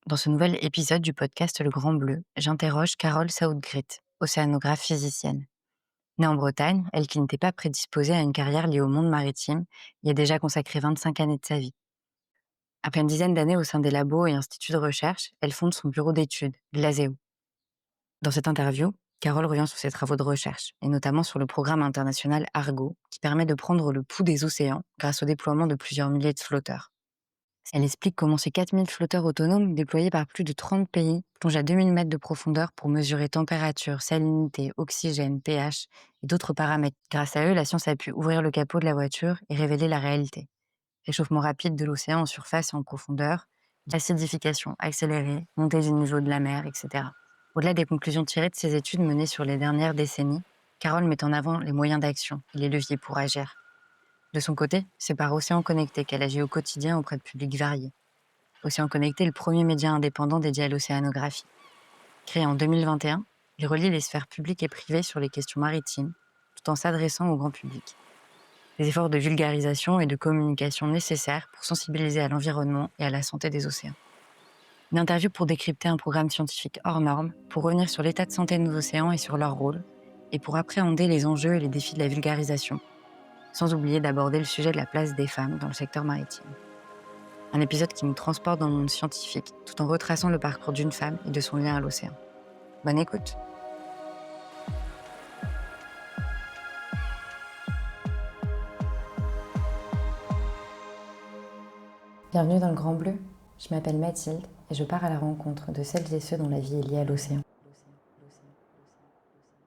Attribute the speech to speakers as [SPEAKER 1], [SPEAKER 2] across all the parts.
[SPEAKER 1] Dans ce nouvel épisode du podcast Le Grand Bleu, j'interroge Carole Southgrit, océanographe physicienne. Née en Bretagne, elle qui n'était pas prédisposée à une carrière liée au monde maritime, y a déjà consacré 25 années de sa vie. Après une dizaine d'années au sein des labos et instituts de recherche, elle fonde son bureau d'études, l'ASEO. Dans cette interview, Carole revient sur ses travaux de recherche, et notamment sur le programme international Argo, qui permet de prendre le pouls des océans grâce au déploiement de plusieurs milliers de flotteurs. Elle explique comment ces 4000 flotteurs autonomes déployés par plus de 30 pays plongent à 2000 mètres de profondeur pour mesurer température, salinité, oxygène, pH et d'autres paramètres. Grâce à eux, la science a pu ouvrir le capot de la voiture et révéler la réalité. Réchauffement rapide de l'océan en surface et en profondeur, acidification accélérée, montée du niveau de la mer, etc. Au-delà des conclusions tirées de ces études menées sur les dernières décennies, Carole met en avant les moyens d'action et les leviers pour agir. De son côté, c'est par Océan Connecté qu'elle agit au quotidien auprès de publics variés. Océan Connecté est le premier média indépendant dédié à l'océanographie. Créé en 2021, il relie les sphères publiques et privées sur les questions maritimes, tout en s'adressant au grand public. Des efforts de vulgarisation et de communication nécessaires pour sensibiliser à l'environnement et à la santé des océans. Une interview pour décrypter un programme scientifique hors norme, pour revenir sur l'état de santé de nos océans et sur leur rôle, et pour appréhender les enjeux et les défis de la vulgarisation, sans oublier d'aborder le sujet de la place des femmes dans le secteur maritime. Un épisode qui nous transporte dans le monde scientifique, tout en retraçant le parcours d'une femme et de son lien à l'océan. Bonne écoute. Bienvenue dans le Grand Bleu. Je m'appelle Mathilde et je pars à la rencontre de celles et ceux dont la vie est liée à l'océan.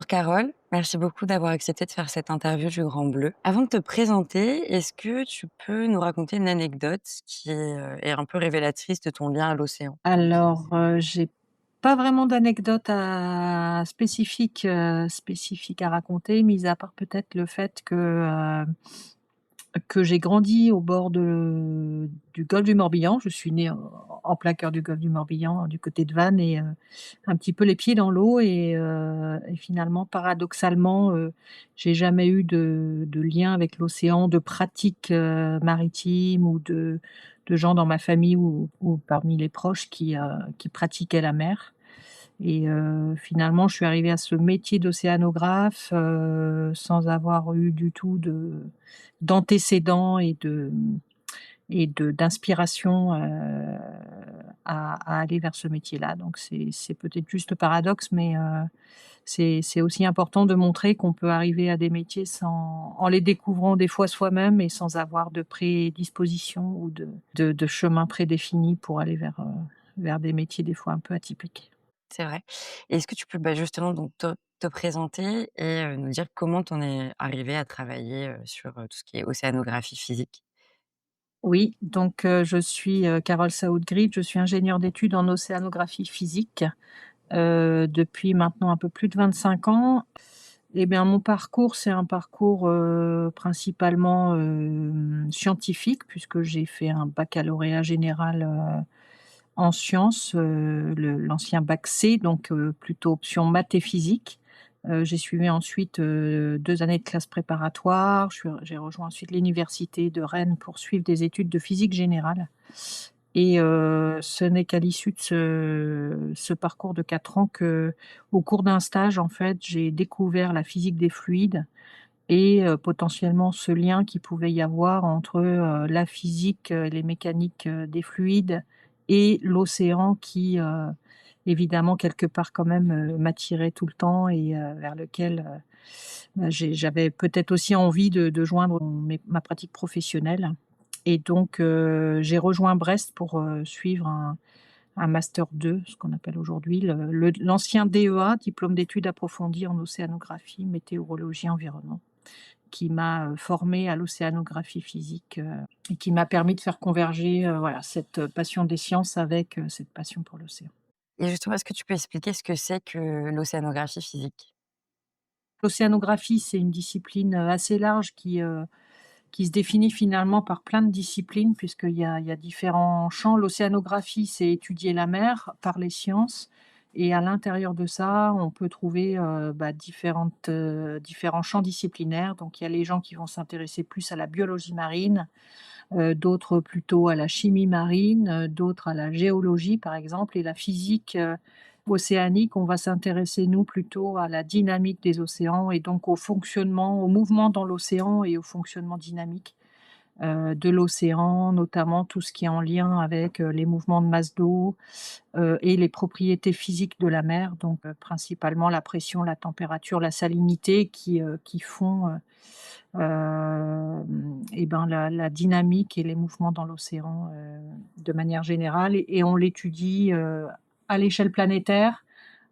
[SPEAKER 1] Carole, merci beaucoup d'avoir accepté de faire cette interview du Grand Bleu. Avant de te présenter, est-ce que tu peux nous raconter une anecdote qui est un peu révélatrice de ton lien à l'océan?
[SPEAKER 2] Alors, j'ai pas vraiment d'anecdote spécifique à raconter, mis à part peut-être le fait que j'ai grandi au bord du golfe du Morbihan. Je suis née en plein cœur du golfe du Morbihan, du côté de Vannes et un petit peu les pieds dans l'eau et finalement, paradoxalement, j'ai jamais eu de lien avec l'océan, de pratique, maritime ou de gens dans ma famille ou parmi les proches qui pratiquaient la mer. Et finalement, je suis arrivée à ce métier d'océanographe, sans avoir eu du tout d'antécédents et d'inspiration, à aller vers ce métier-là. Donc c'est peut-être juste le paradoxe, mais c'est aussi important de montrer qu'on peut arriver à des métiers sans en les découvrant des fois soi-même et sans avoir de prédisposition ou de chemin prédéfini pour aller vers des métiers des fois un peu atypiques.
[SPEAKER 1] C'est vrai. Et est-ce que tu peux, justement donc te présenter et nous dire comment tu en es arrivée à travailler, sur, tout ce qui est océanographie physique?
[SPEAKER 2] Oui, donc je suis, Carole Southgrit, je suis ingénieure d'études en océanographie physique, depuis maintenant un peu plus de 25 ans. Et bien, mon parcours, c'est un parcours, principalement, scientifique puisque j'ai fait un baccalauréat général, en sciences, l'ancien bac C, donc plutôt option maths et physique. J'ai suivi ensuite, 2 années de classe préparatoire. J'ai rejoint ensuite l'université de Rennes pour suivre des études de physique générale et ce n'est qu'à l'issue de ce parcours de 4 ans qu'au cours d'un stage, en fait, j'ai découvert la physique des fluides et potentiellement ce lien qu'il pouvait y avoir entre, la physique, les mécaniques, des fluides et l'océan qui, évidemment quelque part quand même, m'attirait tout le temps et vers lequel, j'avais peut-être aussi envie de joindre ma pratique professionnelle et donc j'ai rejoint Brest pour, suivre un master 2, ce qu'on appelle aujourd'hui l'ancien DEA, diplôme d'études approfondies en océanographie, météorologie, environnement, qui m'a, formée à l'océanographie physique, et qui m'a permis de faire converger, voilà, cette passion des sciences avec, cette passion pour l'océan.
[SPEAKER 1] Et justement, est-ce que tu peux expliquer ce que c'est que l'océanographie physique?
[SPEAKER 2] L'océanographie, c'est une discipline, assez large qui se définit finalement par plein de disciplines puisqu'il y a différents champs. L'océanographie, c'est étudier la mer par les sciences et à l'intérieur de ça, on peut trouver, différents champs disciplinaires. Donc il y a les gens qui vont s'intéresser plus à la biologie marine, d'autres plutôt à la chimie marine, d'autres à la géologie par exemple et la physique, océanique. On va s'intéresser nous plutôt à la dynamique des océans et donc au fonctionnement, au mouvement dans l'océan et au fonctionnement dynamique, de l'océan, notamment tout ce qui est en lien avec, les mouvements de masse d'eau, et les propriétés physiques de la mer, donc principalement la pression, la température, la salinité qui font, et ben, la dynamique et les mouvements dans l'océan, de manière générale et on l'étudie, à l'échelle planétaire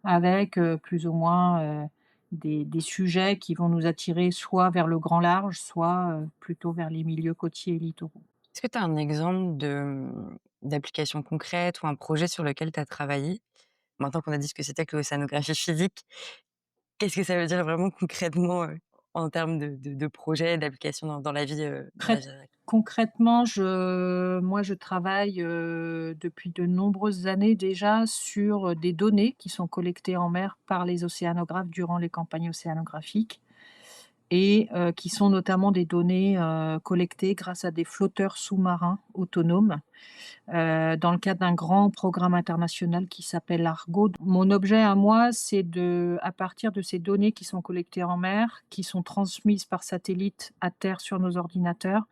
[SPEAKER 2] avec, plus ou moins, des sujets qui vont nous attirer soit vers le grand large, soit, plutôt vers les milieux côtiers et littoraux.
[SPEAKER 1] Est-ce que tu as un exemple d'application concrète ou un projet sur lequel tu as travaillé? Maintenant qu'on a dit ce que c'était que l'océanographie physique, qu'est-ce que ça veut dire vraiment concrètement, en termes de projet, d'application dans la vie, dans la
[SPEAKER 2] Crét
[SPEAKER 1] vie réelle?
[SPEAKER 2] Concrètement, je travaille, depuis de nombreuses années déjà sur, des données qui sont collectées en mer par les océanographes durant les campagnes océanographiques et qui sont notamment des données, collectées grâce à des flotteurs sous-marins autonomes, dans le cadre d'un grand programme international qui s'appelle Argo. Mon objet à moi, c'est à partir de ces données qui sont collectées en mer, qui sont transmises par satellite à terre sur nos ordinateurs,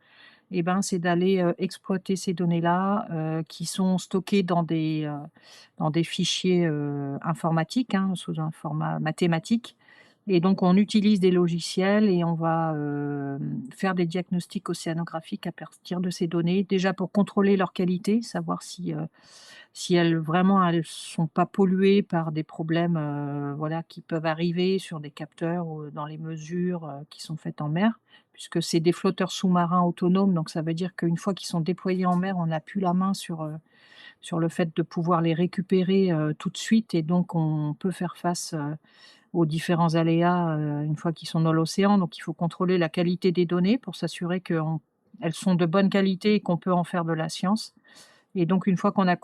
[SPEAKER 2] et ben, c'est d'aller, exploiter ces données-là, qui sont stockées dans des fichiers, informatiques, hein, sous un format mathématique et donc on utilise des logiciels et on va, faire des diagnostics océanographiques à partir de ces données. Déjà pour contrôler leur qualité, savoir si elles vraiment elles sont pas polluées par des problèmes, voilà, qui peuvent arriver sur des capteurs ou dans les mesures, qui sont faites en mer. Puisque c'est des flotteurs sous-marins autonomes, donc ça veut dire qu'une fois qu'ils sont déployés en mer, on n'a plus la main sur le fait de pouvoir les récupérer, tout de suite et donc on peut faire face, aux différents aléas, une fois qu'ils sont dans l'océan. Donc il faut contrôler la qualité des données pour s'assurer qu'elles sont de bonne qualité et qu'on peut en faire de la science et donc une fois qu'on a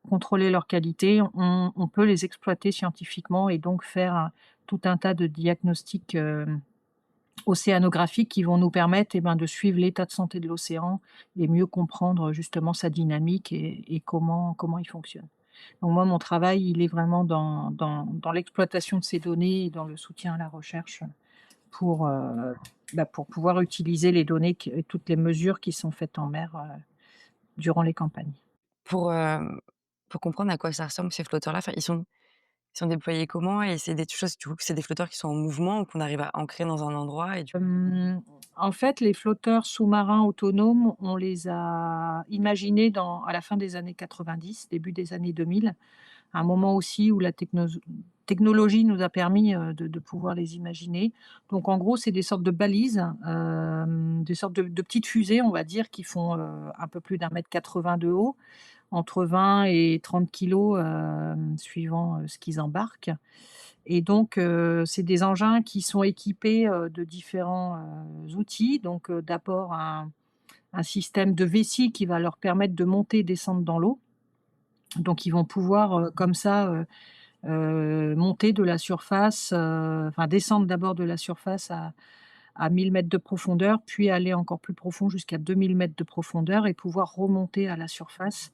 [SPEAKER 2] contrôlé leur qualité, on peut les exploiter scientifiquement et donc faire tout un tas de diagnostics, océanographiques qui vont nous permettre, eh ben, de suivre l'état de santé de l'océan et mieux comprendre justement sa dynamique et comment il fonctionne. Donc moi, mon travail, il est vraiment dans l'exploitation de ces données et dans le soutien à la recherche pour, pour pouvoir utiliser les données et toutes les mesures qui sont faites en mer, durant les campagnes.
[SPEAKER 1] Pour, pour comprendre à quoi ça ressemble ces flotteurs-là, enfin, ils sont déployés comment? Et c'est des choses, du coup, que c'est des flotteurs qui sont en mouvement ou qu'on arrive à ancrer dans un endroit et du
[SPEAKER 2] En fait, les flotteurs sous-marins autonomes, on les a imaginés à la fin des années 90, début des années 2000. Un moment aussi où la technologie nous a permis, de pouvoir les imaginer. Donc en gros, c'est des sortes de balises, des sortes de petites fusées, on va dire, qui font, un peu plus d'1,80 m de haut, entre 20 et 30 kilogrammes, suivant, ce qu'ils embarquent et donc c'est des engins qui sont équipés, de différents, outils. Donc d'abord un système de vessie qui va leur permettre de monter et descendre dans l'eau. Donc ils vont pouvoir, comme ça, monter de la surface, enfin descendre d'abord de la surface à 1 000 mètres de profondeur, puis aller encore plus profond jusqu'à 2 000 mètres de profondeur et pouvoir remonter à la surface,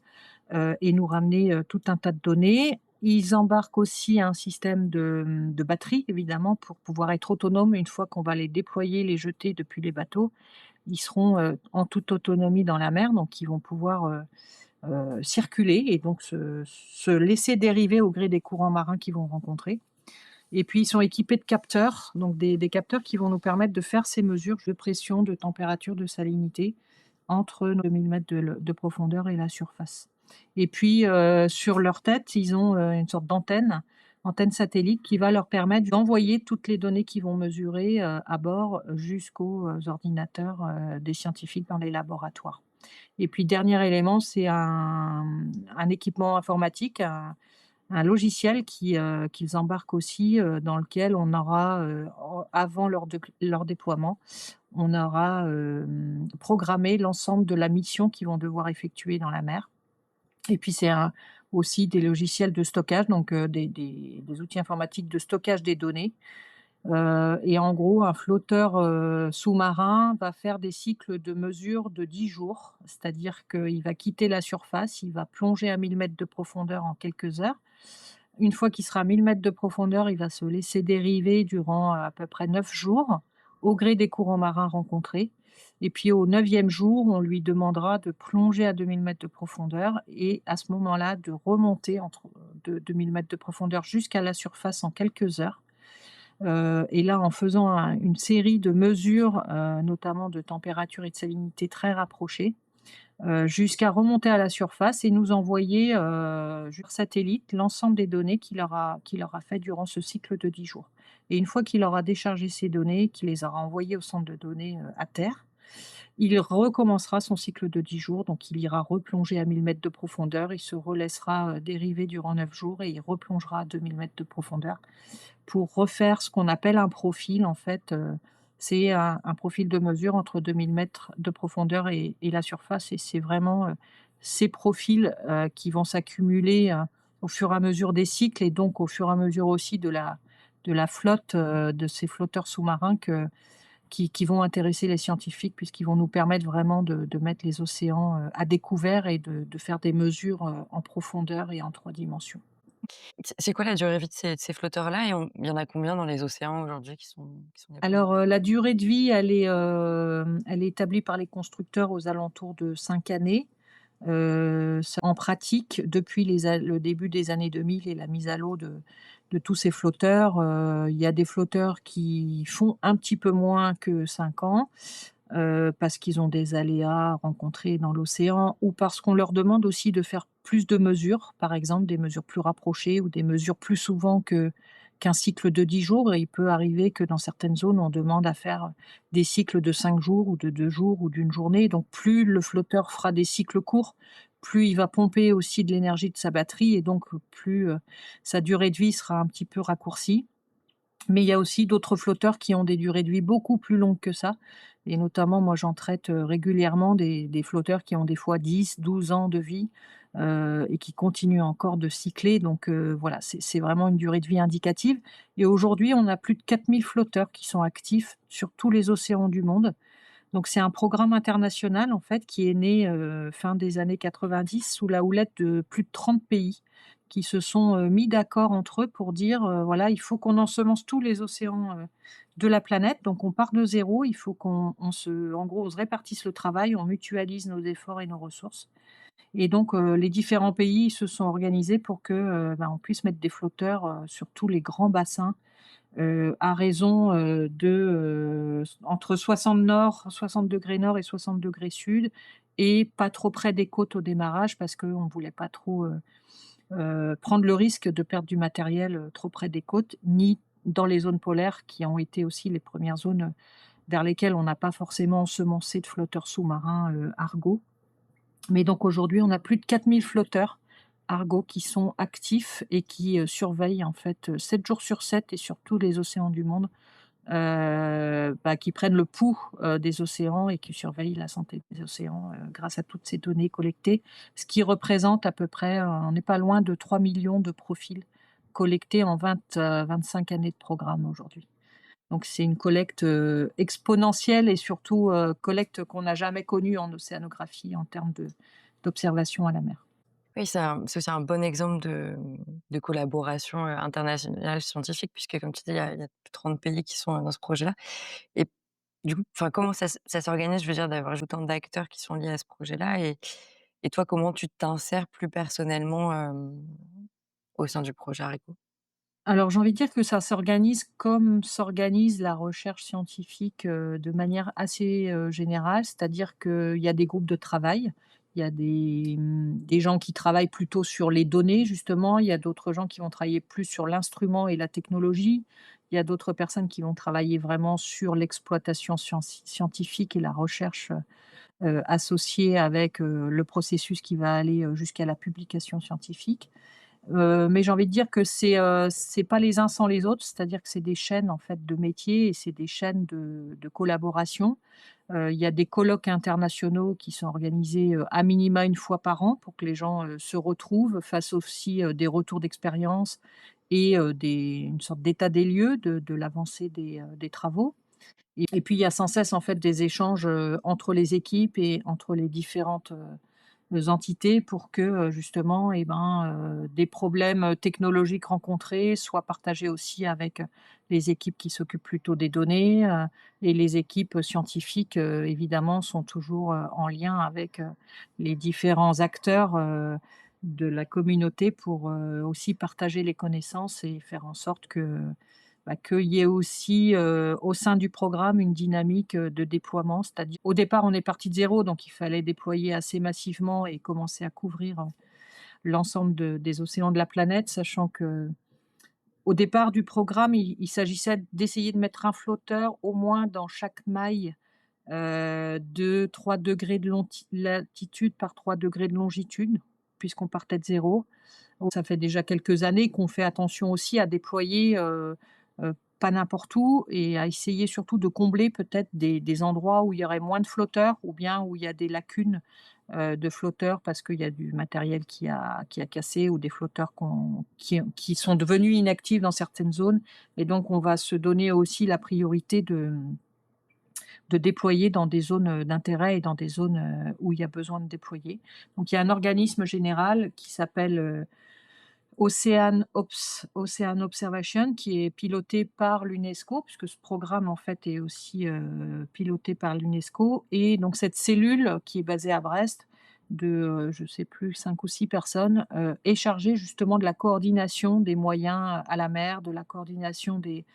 [SPEAKER 2] et nous ramener, tout un tas de données. Ils embarquent aussi un système de batterie évidemment pour pouvoir être autonomes une fois qu'on va les déployer, les jeter depuis les bateaux. Ils seront, en toute autonomie dans la mer, donc ils vont pouvoir, circuler et donc se laisser dériver au gré des courants marins qu'ils vont rencontrer. Et puis ils sont équipés de capteurs, donc des capteurs qui vont nous permettre de faire ces mesures de pression, de température, de salinité entre nos 2 000 mètres de profondeur et la surface. Et puis, sur leur tête, ils ont, une sorte antenne satellite qui va leur permettre d'envoyer toutes les données qu'ils vont mesurer, à bord jusqu'aux, ordinateurs, des scientifiques dans les laboratoires. Et puis dernier élément, c'est un équipement informatique, un logiciel qu'ils embarquent aussi, dans lequel on aura, avant leur déploiement, on aura, programmé l'ensemble de la mission qu'ils vont devoir effectuer dans la mer. Et puis c'est aussi des logiciels de stockage, donc des outils informatiques de stockage des données, Et en gros, un flotteur, sous-marin va faire des cycles de mesure de 10 jours. C'est-à-dire qu'il va quitter la surface, il va plonger à 1000 mètres de profondeur en quelques heures. Une fois qu'il sera à 1000 mètres de profondeur, il va se laisser dériver durant à peu près 9 jours, au gré des courants marins rencontrés. Et puis au 9e jour, on lui demandera de plonger à 2000 mètres de profondeur et à ce moment-là, de remonter de 2000 mètres de profondeur jusqu'à la surface en quelques heures. Et là, en faisant une série de mesures, notamment de température et de salinité très rapprochées, jusqu'à remonter à la surface et nous envoyer, sur satellite l'ensemble des données qu'il aura fait durant ce cycle de 10 jours. Et une fois qu'il aura déchargé ces données, qu'il les aura envoyées au centre de données, à terre, il recommencera son cycle de 10 jours, donc il ira replonger à 1000 mètres de profondeur, il se relaissera, dériver durant 9 jours et il replongera à 2000 mètres de profondeur pour refaire ce qu'on appelle un profil. En fait, c'est un profil de mesure entre 2000 mètres de profondeur et la surface et c'est vraiment, ces profils, qui vont s'accumuler, au fur et à mesure des cycles et donc au fur et à mesure aussi de la flotte, de ces flotteurs sous-marins qui vont intéresser les scientifiques puisqu'ils vont nous permettre vraiment de mettre les océans, à découvert et de faire des mesures, en profondeur et en 3 dimensions.
[SPEAKER 1] C'est quoi la durée de vie de ces flotteurs-là et il y en a combien dans les océans aujourd'hui qui sont déployés?
[SPEAKER 2] Alors, la durée de vie, elle est établie par les constructeurs aux alentours de 5 années. Ça en pratique, depuis le début des années 2000 et la mise à l'eau de tous ces flotteurs, il y a des flotteurs qui font un petit peu moins que 5 ans, parce qu'ils ont des aléas rencontrés dans l'océan ou parce qu'on leur demande aussi de faire plus de mesures, par exemple des mesures plus rapprochées ou des mesures plus souvent qu'un cycle de 10 jours et il peut arriver que dans certaines zones, on demande à faire des cycles de 5 jours ou de 2 jours ou d'une journée. Donc plus le flotteur fera des cycles courts, plus il va pomper aussi de l'énergie de sa batterie et donc plus, sa durée de vie sera un petit peu raccourcie. Mais il y a aussi d'autres flotteurs qui ont des durées de vie beaucoup plus longues que ça et notamment moi j'en traite, régulièrement des flotteurs qui ont des fois 10, 12 ans de vie, et qui continuent encore de cycler donc voilà, c'est vraiment une durée de vie indicative et aujourd'hui on a plus de 4000 flotteurs qui sont actifs sur tous les océans du monde. Donc c'est un programme international en fait qui est né, fin des années 90 sous la houlette de plus de 30 pays qui se sont, mis d'accord entre eux pour dire, voilà, il faut qu'on ensemence tous les océans, de la planète. Donc on part de zéro, il faut en gros, on se répartisse le travail, on mutualise nos efforts et nos ressources et donc les différents pays se sont organisés pour que, on puisse mettre des flotteurs, sur tous les grands bassins à raison, entre 60° nord et 60° sud et pas trop près des côtes au démarrage parce qu'on ne voulait pas trop, prendre le risque de perdre du matériel, trop près des côtes, ni dans les zones polaires qui ont été aussi les premières zones, vers lesquelles on n'a pas forcément ensemencé de flotteurs sous-marins, Argo. Mais donc aujourd'hui, on a plus de 4000 flotteurs Argo qui sont actifs et qui, surveillent en fait, 7 jours sur 7 et sur tous les océans du monde, qui prennent le pouls, des océans et qui surveillent la santé des océans, grâce à toutes ces données collectées. Ce qui représente à peu près, on n'est pas loin de 3 millions de profils collectés en 25 années de programme aujourd'hui. Donc c'est une collecte, exponentielle et surtout, collecte qu'on n'a jamais connue en océanographie en termes d'observation à la mer.
[SPEAKER 1] Oui, c'est aussi un bon exemple de collaboration, internationale scientifique puisque comme tu dis, il y a plus de 30 pays qui sont, dans ce projet-là et du coup, enfin, comment ça s'organise? Je veux dire d'avoir autant d'acteurs qui sont liés à ce projet-là et toi, comment tu t'insères plus personnellement, au sein du projet Haricot?
[SPEAKER 2] Alors j'ai envie de dire que ça s'organise comme s'organise la recherche scientifique, de manière assez, générale. C'est-à-dire qu'il y a des groupes de travail, il y a des gens qui travaillent plutôt sur les données justement, il y a d'autres gens qui vont travailler plus sur l'instrument et la technologie. Il y a d'autres personnes qui vont travailler vraiment sur l'exploitation scientifique et la recherche, associée avec, le processus qui va aller, jusqu'à la publication scientifique. Mais j'ai envie de dire que c'est pas les uns sans les autres, c'est-à-dire que c'est des chaînes en fait de métiers et c'est des chaînes de collaboration. Il y a des colloques internationaux qui sont organisés, à minima une fois par an pour que les gens, se retrouvent, fassent aussi, des retours d'expérience et des une sorte d'état des lieux de l'avancée des travaux. Et puis il y a sans cesse en fait des échanges, entre les équipes et entre les différentes, entités pour que, justement et ben, des problèmes, technologiques rencontrés soient partagés aussi avec, les équipes qui s'occupent plutôt des données, et les équipes, scientifiques, évidemment sont toujours, en lien avec, les différents acteurs, de la communauté pour, aussi partager les connaissances et faire en sorte que, bah, qu'il y ait aussi, au sein du programme une dynamique, de déploiement. C'est-à-dire au départ, on est parti de zéro, donc il fallait déployer assez massivement et commencer à couvrir, l'ensemble des océans de la planète, sachant qu'au départ du programme, il s'agissait d'essayer de mettre un flotteur au moins dans chaque maille, de 3 degrés de latitude par 3 degrés de longitude, puisqu'on partait de zéro. Donc ça fait déjà quelques années qu'on fait attention aussi à déployer, pas n'importe où et à essayer surtout de combler peut-être des endroits où il y aurait moins de flotteurs ou bien où il y a des lacunes, de flotteurs parce qu'il y a du matériel qui a cassé ou des flotteurs qui sont devenus inactifs dans certaines zones et donc on va se donner aussi la priorité de déployer dans des zones, d'intérêt et dans des zones, où il y a besoin de déployer. Donc il y a un organisme général qui s'appelle, Ocean Observation qui est piloté par l'UNESCO, puisque ce programme en fait est aussi, piloté par l'UNESCO et donc cette cellule qui est basée à Brest de, je sais plus 5 ou 6 personnes, est chargée justement de la coordination des moyens à la mer, de la coordination des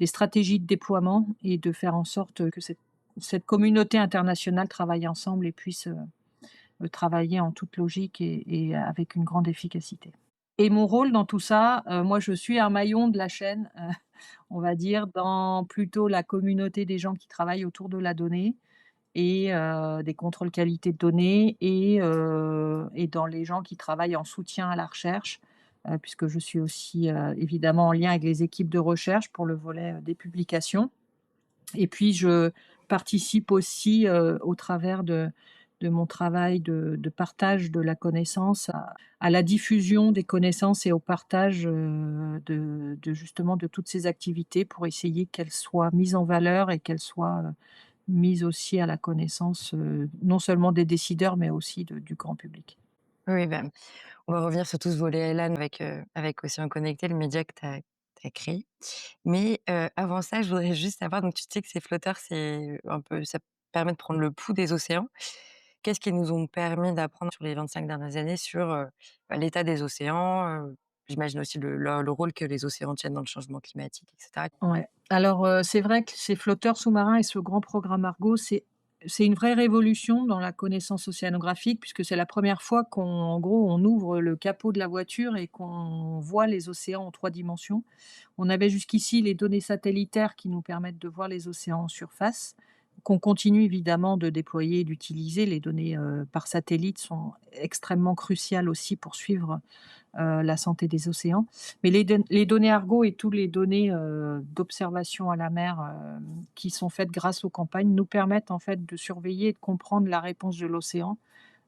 [SPEAKER 2] stratégies de déploiement et de faire en sorte que cette communauté internationale travaille ensemble et puisse, travailler en toute logique et avec une grande efficacité. Et mon rôle dans tout ça, moi je suis un maillon de la chaîne, on va dire dans plutôt la communauté des gens qui travaillent autour de la donnée et des contrôles qualité de données et dans les gens qui travaillent en soutien à la recherche, puisque je suis aussi, évidemment en lien avec les équipes de recherche pour le volet, des publications. Et puis je participe aussi, au travers de mon travail de partage de la connaissance à la diffusion des connaissances et au partage, de justement de toutes ces activités pour essayer qu'elles soient mises en valeur et qu'elles soient, mises aussi à la connaissance, non seulement des décideurs mais aussi du grand public.
[SPEAKER 1] Oui, bah, on va revenir sur tout ce volet Elan avec Océans Connectés, le média que tu as créé. Mais, avant ça, je voudrais juste savoir, donc tu sais que ces flotteurs, c'est un peu ça permet de prendre le pouls des océans. Qu'est-ce qu'ils nous ont permis d'apprendre sur les 25 dernières années sur, bah, l'état des océans, j'imagine aussi le rôle que les océans tiennent dans le changement climatique et cetera?
[SPEAKER 2] Ouais. Alors, c'est vrai que ces flotteurs sous-marins et ce grand programme Argo, c'est une vraie révolution dans la connaissance océanographique puisque c'est la première fois qu'en gros, on ouvre le capot de la voiture et qu'on voit les océans en 3 dimensions. On avait jusqu'ici les données satellitaires qui nous permettent de voir les océans en surface, qu'on continue évidemment de déployer et d'utiliser. Les données, par satellite sont extrêmement cruciales aussi pour suivre, la santé des océans. Mais les données Argo et toutes les données, d'observation à la mer, qui sont faites grâce aux campagnes nous permettent en fait de surveiller et de comprendre la réponse de l'océan,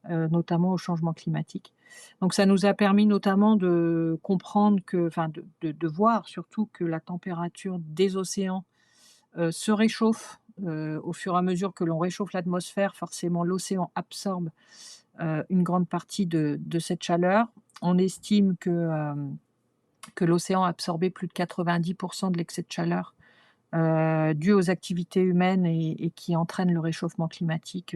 [SPEAKER 2] notamment au changement climatique. Donc ça nous a permis notamment de comprendre que enfin de voir surtout que la température des océans, se réchauffe, au fur et à mesure que l'on réchauffe l'atmosphère, forcément l'océan absorbe, une grande partie de cette chaleur. On estime que l'océan a absorbé plus de 90 de l'excès de chaleur, dû aux activités humaines et qui entraînent le réchauffement climatique,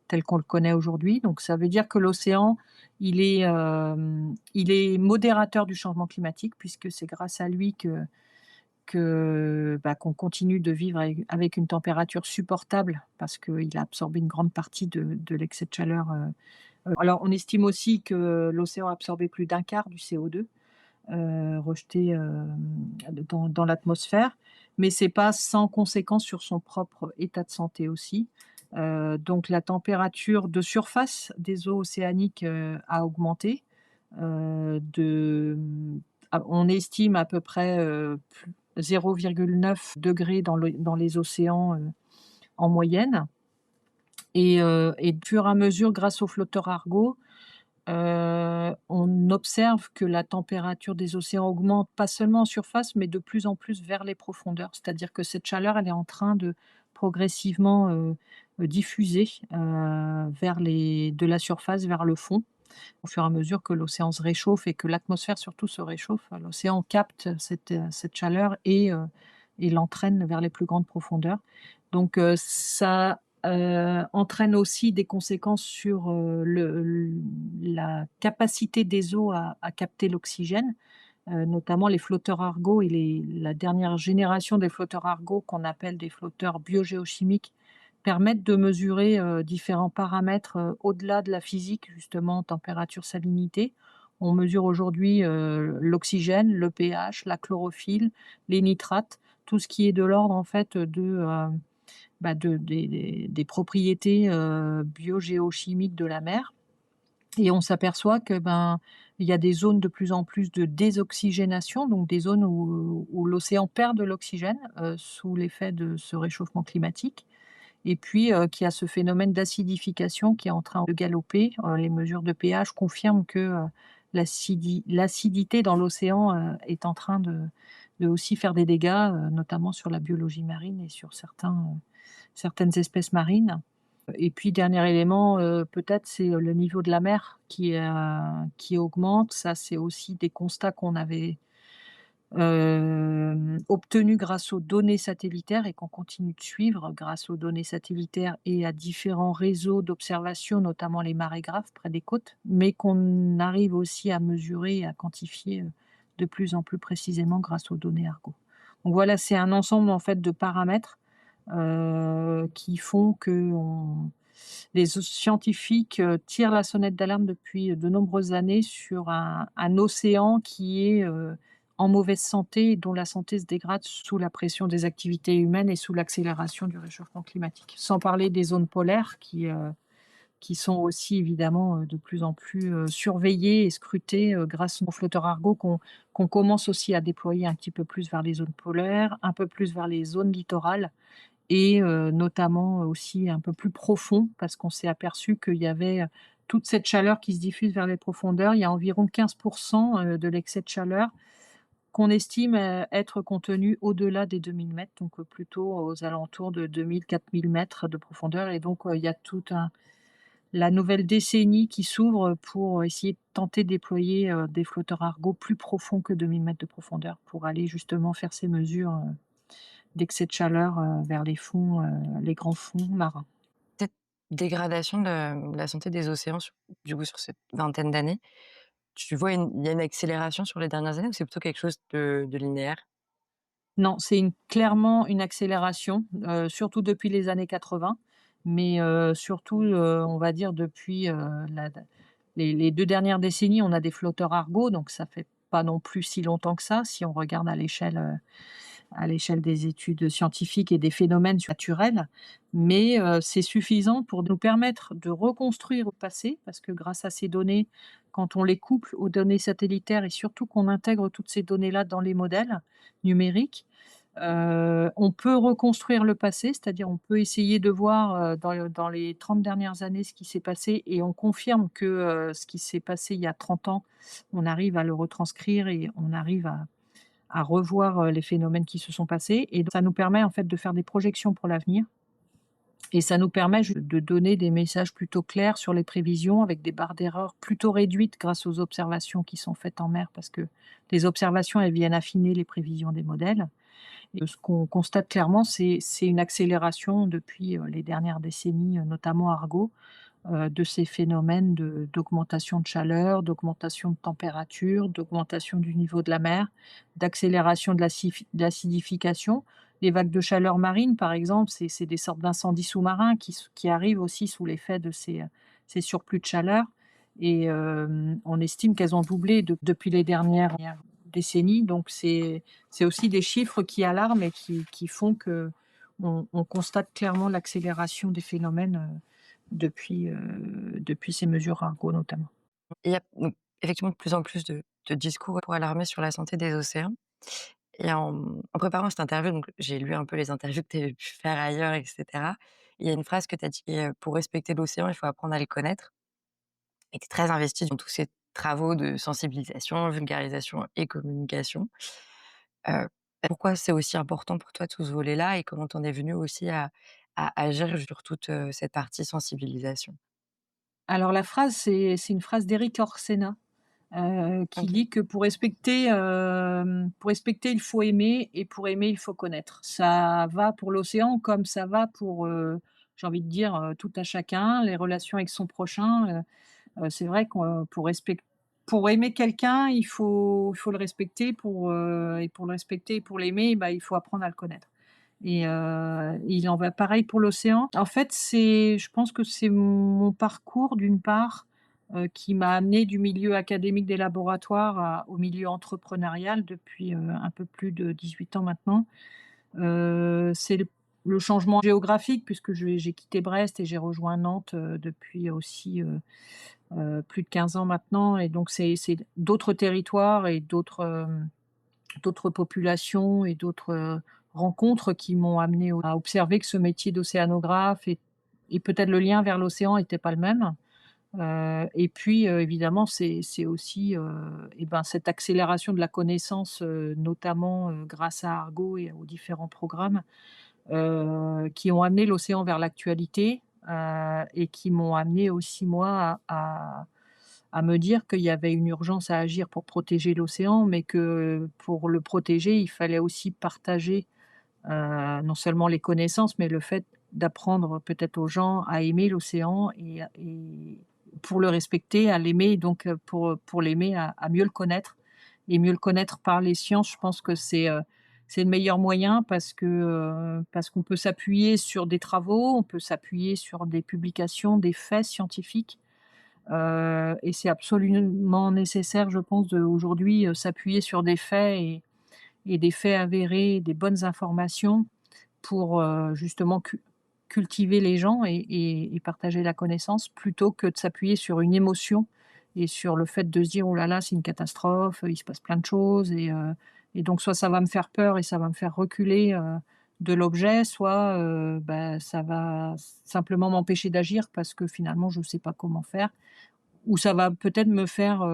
[SPEAKER 2] tel qu'on le connaît aujourd'hui. Donc ça veut dire que l'océan, il est modérateur du changement climatique puisque c'est grâce à lui bah, qu'on continue de vivre avec une température supportable parce qu'il a absorbé une grande partie de l'excès de chaleur, alors on estime aussi que l'océan a absorbé plus d'un quart du CO2, rejeté, dans l'atmosphère, mais c'est pas sans conséquence sur son propre état de santé aussi. Donc la température de surface des eaux océaniques, a augmenté, On estime à peu près, 0,9 degrés dans les océans, en moyenne. Et de fur et à mesure, grâce aux flotteurs Argo, on observe que la température des océans augmente, pas seulement en surface, mais de plus en plus vers les profondeurs. C'est-à-dire que cette chaleur, elle est en train de progressivement, diffuser, de la surface vers le fond. Au fur et à mesure que l'océan se réchauffe et que l'atmosphère surtout se réchauffe, l'océan capte cette chaleur et l'entraîne vers les plus grandes profondeurs. Donc ça, entraîne aussi des conséquences sur, la capacité des eaux à capter l'oxygène, notamment les flotteurs Argo et la dernière génération des flotteurs Argo qu'on appelle des flotteurs biogéochimiques permettent de mesurer, différents paramètres, au-delà de la physique justement, température, salinité. On mesure aujourd'hui, l'oxygène, le pH, la chlorophylle, les nitrates, tout ce qui est de l'ordre en fait des propriétés, biogéochimiques de la mer. Et on s'aperçoit que, il y a des zones de plus en plus de désoxygénation, donc des zones où l'océan perd de l'oxygène, sous l'effet de ce réchauffement climatique. Et puis, qu'il y a ce phénomène d'acidification qui est en train de galoper. Les mesures de pH confirment que, l'acidité dans l'océan, est en train de aussi faire des dégâts, notamment sur la biologie marine et sur certaines espèces marines. Et puis dernier élément, peut-être, c'est le niveau de la mer qui augmente. Ça, c'est aussi des constats qu'on avait, obtenus grâce aux données satellitaires et qu'on continue de suivre grâce aux données satellitaires et à différents réseaux d'observation, notamment les marégraphes près des côtes, mais qu'on arrive aussi à mesurer et à quantifier, de plus en plus précisément grâce aux données Argo. Donc voilà, c'est un ensemble en fait de paramètres, qui font que scientifiques, tirent la sonnette d'alarme depuis de nombreuses années sur un océan qui est, en mauvaise santé et dont la santé se dégrade sous la pression des activités humaines et sous l'accélération du réchauffement climatique. Sans parler des zones polaires qui sont aussi évidemment, de plus en plus, surveillées et scrutées, grâce aux flotteurs Argo qu'on commence aussi à déployer un petit peu plus vers les zones polaires, un peu plus vers les zones littorales et notamment aussi un peu plus profond parce qu'on s'est aperçu qu'il y avait, toute cette chaleur qui se diffuse vers les profondeurs. Il y a environ 15 de l'excès de chaleur qu'on estime, être contenu au-delà des 2 000 mètres, donc plutôt aux alentours de 2 000-4 000 mètres de profondeur. Et donc il y a toute la nouvelle décennie qui s'ouvre pour essayer de tenter de déployer, des flotteurs Argo plus profonds que 2 000 mètres de profondeur pour aller justement faire ces mesures, d'excès de chaleur, vers les fonds, les grands fonds marins.
[SPEAKER 1] Cette dégradation de la santé des océans du coup, sur cette vingtaine d'années, tu vois il y a une accélération sur les dernières années ou c'est plutôt quelque chose de linéaire?
[SPEAKER 2] Non, c'est clairement une accélération, surtout depuis les années 80, mais surtout, on va dire depuis, la les 2 dernières décennies, on a des flotteurs Argo, donc ça fait pas non plus si longtemps que ça, si on regarde à l'échelle des études scientifiques et des phénomènes naturels. Mais c'est suffisant pour nous permettre de reconstruire le passé, parce que grâce à ces données, quand on les couple aux données satellitaires et surtout qu'on intègre toutes ces données-là dans les modèles numériques, on peut reconstruire le passé, c'est-à-dire on peut essayer de voir, dans les 30 dernières années ce qui s'est passé et on confirme que, ce qui s'est passé il y a 30 ans, on arrive à le retranscrire et on arrive à revoir, les phénomènes qui se sont passés et donc ça nous permet en fait de faire des projections pour l'avenir et ça nous permet de donner des messages plutôt clairs sur les prévisions avec des barres d'erreur plutôt réduites grâce aux observations qui sont faites en mer parce que les observations, elles viennent affiner les prévisions des modèles. Et ce qu'on constate clairement, c'est une accélération depuis, les dernières décennies, notamment Argo, de ces phénomènes d'augmentation de chaleur, d'augmentation de température, d'augmentation du niveau de la mer, d'accélération de l'acidification. Les vagues de chaleur marine, par exemple, c'est des sortes d'incendies sous-marins qui arrivent aussi sous l'effet de ces surplus de chaleur et on estime qu'elles ont doublé depuis les dernières décennies. Donc c'est aussi des chiffres qui alarment et qui font qu'on constate clairement l'accélération des phénomènes, depuis ces mesures Argo notamment.
[SPEAKER 1] Il y a donc effectivement de plus en plus de discours pour alarmer sur la santé des océans et en préparant cette interview, donc j'ai lu un peu les interviews que tu avais pu faire ailleurs et cetera. Il y a une phrase que tu as dit, «Pour respecter l'océan, il faut apprendre à le connaître». Et tu es très investie dans tous ces travaux de sensibilisation, vulgarisation et communication. Heu, Pourquoi c'est aussi important pour toi tout ce volet-là et comment tu en es venue aussi à agir sur toute, cette partie sensibilisation?
[SPEAKER 2] Alors la phrase, c'est une phrase d'Erik Orsena, qui
[SPEAKER 1] OK.
[SPEAKER 2] dit que pour respecter, il faut aimer et pour aimer, il faut connaître. Ça va pour l'océan comme ça va pour, j'ai envie de dire, tout à chacun, les relations avec son prochain, c'est vrai que pour aimer quelqu'un, il faut le respecter et pour le respecter et pour l'aimer, bah, il faut apprendre à le connaître. Et il en va pareil pour l'océan. En fait, je pense que c'est mon parcours d'une part, qui m'a amené du milieu académique des laboratoires au milieu entrepreneurial depuis, un peu plus de 18 ans maintenant. C'est le changement géographique puisque j'ai quitté Brest et j'ai rejoint Nantes, depuis aussi, plus de 15 ans maintenant et donc c'est d'autres territoires et d'autres populations et d'autres, rencontres qui m'ont amené à observer que ce métier d'océanographe et peut-être le lien vers l'océan était pas le même. Et puis, évidemment, c'est aussi, et ben, cette accélération de la connaissance, notamment, grâce à Argo et aux différents programmes, qui ont amené l'océan vers l'actualité, et qui m'ont amené aussi moi à me dire qu'il y avait une urgence à agir pour protéger l'océan, mais que pour le protéger, il fallait aussi partager, non seulement les connaissances, mais le fait d'apprendre peut-être aux gens à aimer l'océan et pour le respecter, à l'aimer, donc pour l'aimer, à mieux le connaître et mieux le connaître par les sciences. Je pense que c'est le meilleur moyen parce qu'on peut s'appuyer sur des travaux, on peut s'appuyer sur des publications, des faits scientifiques. Et c'est absolument nécessaire, je pense, aujourd'hui, s'appuyer sur des faits et des faits avérés, des bonnes informations pour, justement cultiver les gens et partager la connaissance plutôt que de s'appuyer sur une émotion et sur le fait de se dire: «Oh là là, c'est une catastrophe, il se passe plein de choses» et donc soit ça va me faire peur et ça va me faire reculer, de l'objet, soit, bah, ça va simplement m'empêcher d'agir parce que finalement je ne sais pas comment faire. Ou ça va peut-être me faire,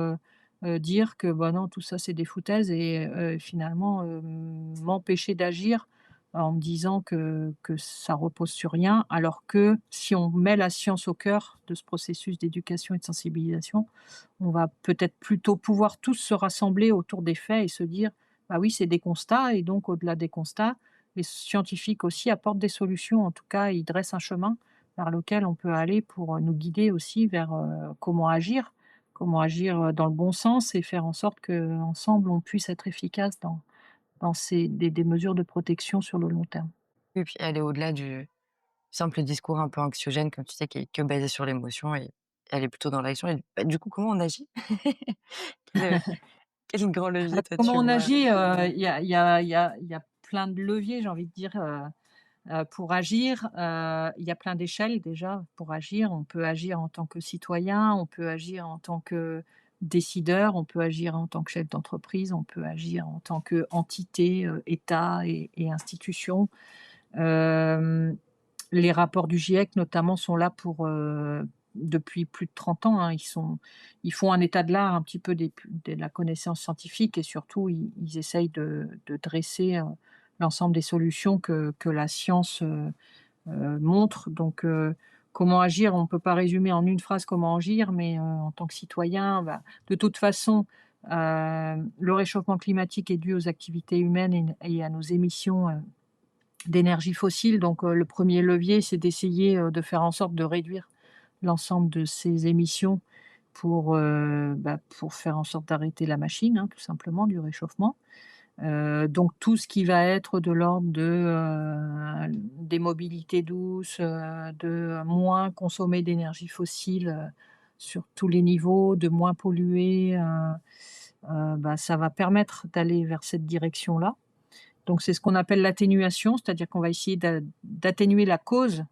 [SPEAKER 2] dire que, bah, non, tout ça, c'est des foutaises et finalement, m'empêcher d'agir en me disant que ça repose sur rien. Alors que si on met la science au cœur de ce processus d'éducation et de sensibilisation, on va peut-être plutôt pouvoir tous se rassembler autour des faits et se dire: «Bah, oui, c'est des constats et donc au-delà des constats, les scientifiques aussi apportent des solutions. En tout cas, ils dressent un chemin vers lequel on peut aller pour, nous guider aussi vers, comment agir, dans le bon sens et faire en sorte qu'ensemble on puisse être efficace dans ces des mesures de protection sur le long terme».
[SPEAKER 1] Et puis aller au-delà du simple discours un peu anxiogène, comme tu sais, qui est que basé sur l'émotion et aller plutôt dans l'action et bah, du coup, comment on agit? Quel, quel grand levier toi
[SPEAKER 2] Comment
[SPEAKER 1] tu
[SPEAKER 2] on
[SPEAKER 1] vois?
[SPEAKER 2] agit? Il y a plein de leviers, j'ai envie de dire, pour agir. Il y a plein d'échelles déjà pour agir. On peut agir en tant que citoyen, on peut agir en tant que décideur, on peut agir en tant que chef d'entreprise, on peut agir en tant qu'entité, État et institution. Hem, les rapports du GIEC notamment sont là pour, depuis plus de 30 ans, hein. Ils font un état de l'art un petit peu de la connaissance scientifique et surtout ils essayent de dresser, l'ensemble des solutions que la science, montre. Donc comment agir? On ne peut pas résumer en une phrase comment agir, mais en tant que citoyen, bah, de toute façon, le réchauffement climatique est dû aux activités humaines et à nos émissions, d'énergie fossile. Donc le premier levier, c'est d'essayer, de faire en sorte de réduire l'ensemble de ces émissions pour, bah, pour faire en sorte d'arrêter la machine, hein, tout simplement, du réchauffement. Donc tout ce qui va être de l'ordre des mobilités douces, de moins consommer d'énergie fossile, sur tous les niveaux, de moins polluer, bah, ça va permettre d'aller vers cette direction-là. Donc c'est ce qu'on appelle l'atténuation, c'est-à-dire qu'on va essayer d'atténuer la cause,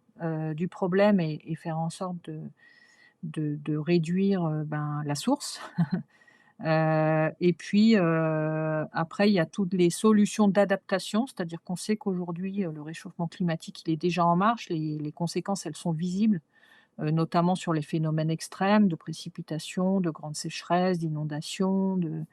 [SPEAKER 2] du problème et faire en sorte de réduire, ben, la source. Et puis, après il y a toutes les solutions d'adaptation, c'est-à-dire qu'on sait qu'aujourd'hui, le réchauffement climatique, il est déjà en marche. Les conséquences, elles sont visibles, notamment sur les phénomènes extrêmes de précipitations, de grandes sécheresses, d'inondations, de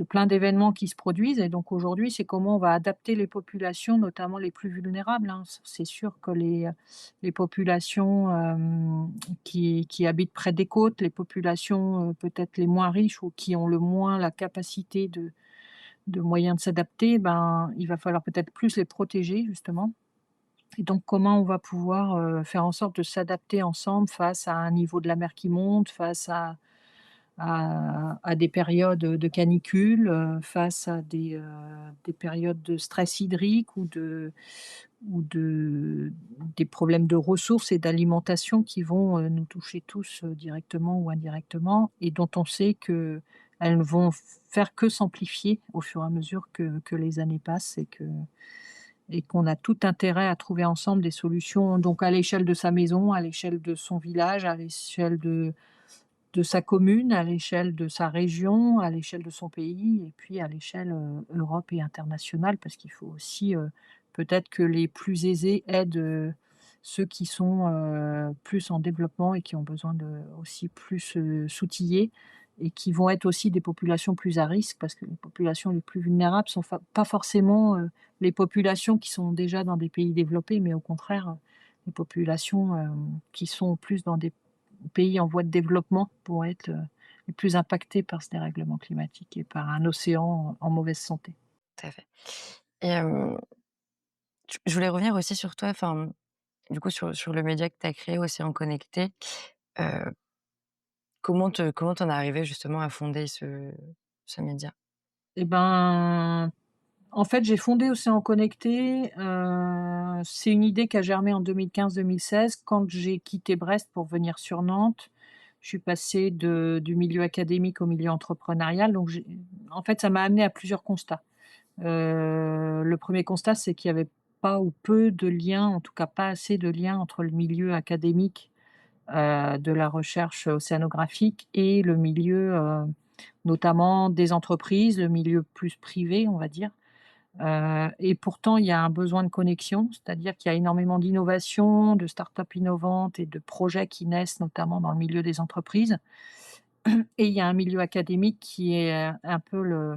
[SPEAKER 2] plein d'événements qui se produisent. Et donc aujourd'hui, c'est comment on va adapter les populations, notamment les plus vulnérables, hein. C'est sûr que les populations, qui habitent près des côtes, les populations, peut-être les moins riches ou qui ont le moins la capacité de moyens de s'adapter, ben, il va falloir peut-être plus les protéger justement. Et donc comment on va pouvoir, faire en sorte de s'adapter ensemble face à un niveau de la mer qui monte, face à des périodes de canicule, face à des périodes de stress hydrique ou des problèmes de ressources et d'alimentation qui vont, nous toucher tous, directement ou indirectement et dont on sait qu'elles ne vont faire que s'amplifier au fur et à mesure que les années passent et qu'on a tout intérêt à trouver ensemble des solutions, donc à l'échelle de sa maison, à l'échelle de son village, à l'échelle de sa commune, à l'échelle de sa région, à l'échelle de son pays et puis à l'échelle, Europe et internationale. Parce qu'il faut aussi, peut-être que les plus aisés aident, ceux qui sont, plus en développement et qui ont besoin de aussi plus, s'outiller et qui vont être aussi des populations plus à risque parce que les populations les plus vulnérables sont pas forcément, les populations qui sont déjà dans des pays développés, mais au contraire, les populations, qui sont plus dans des pays en voie de développement pour être, les plus impactés par ce dérèglement climatique et par un océan en mauvaise santé.
[SPEAKER 1] Tout à fait. Et je voulais revenir aussi sur toi, enfin, du coup, sur le média que tu as créé, Océan Connecté. Heu, comment tu en es arrivée justement à fonder ce média?
[SPEAKER 2] Et ben, en fait, j'ai fondé Océan Connecté, c'est une idée qui a germé en 2015-2016 quand j'ai quitté Brest pour venir sur Nantes. Je suis passée du milieu académique au milieu entrepreneurial, donc en fait, ça m'a amenée à plusieurs constats. Le premier constat, c'est qu'il y avait pas ou peu de liens, en tout cas pas assez de liens entre le milieu académique, de la recherche océanographique et le milieu, notamment des entreprises, le milieu plus privé, on va dire. Et pourtant, il y a un besoin de connexion, c'est-à-dire qu'il y a énormément d'innovations, de start-up innovantes et de projets qui naissent, notamment dans le milieu des entreprises. Et il y a un milieu académique qui est, un peu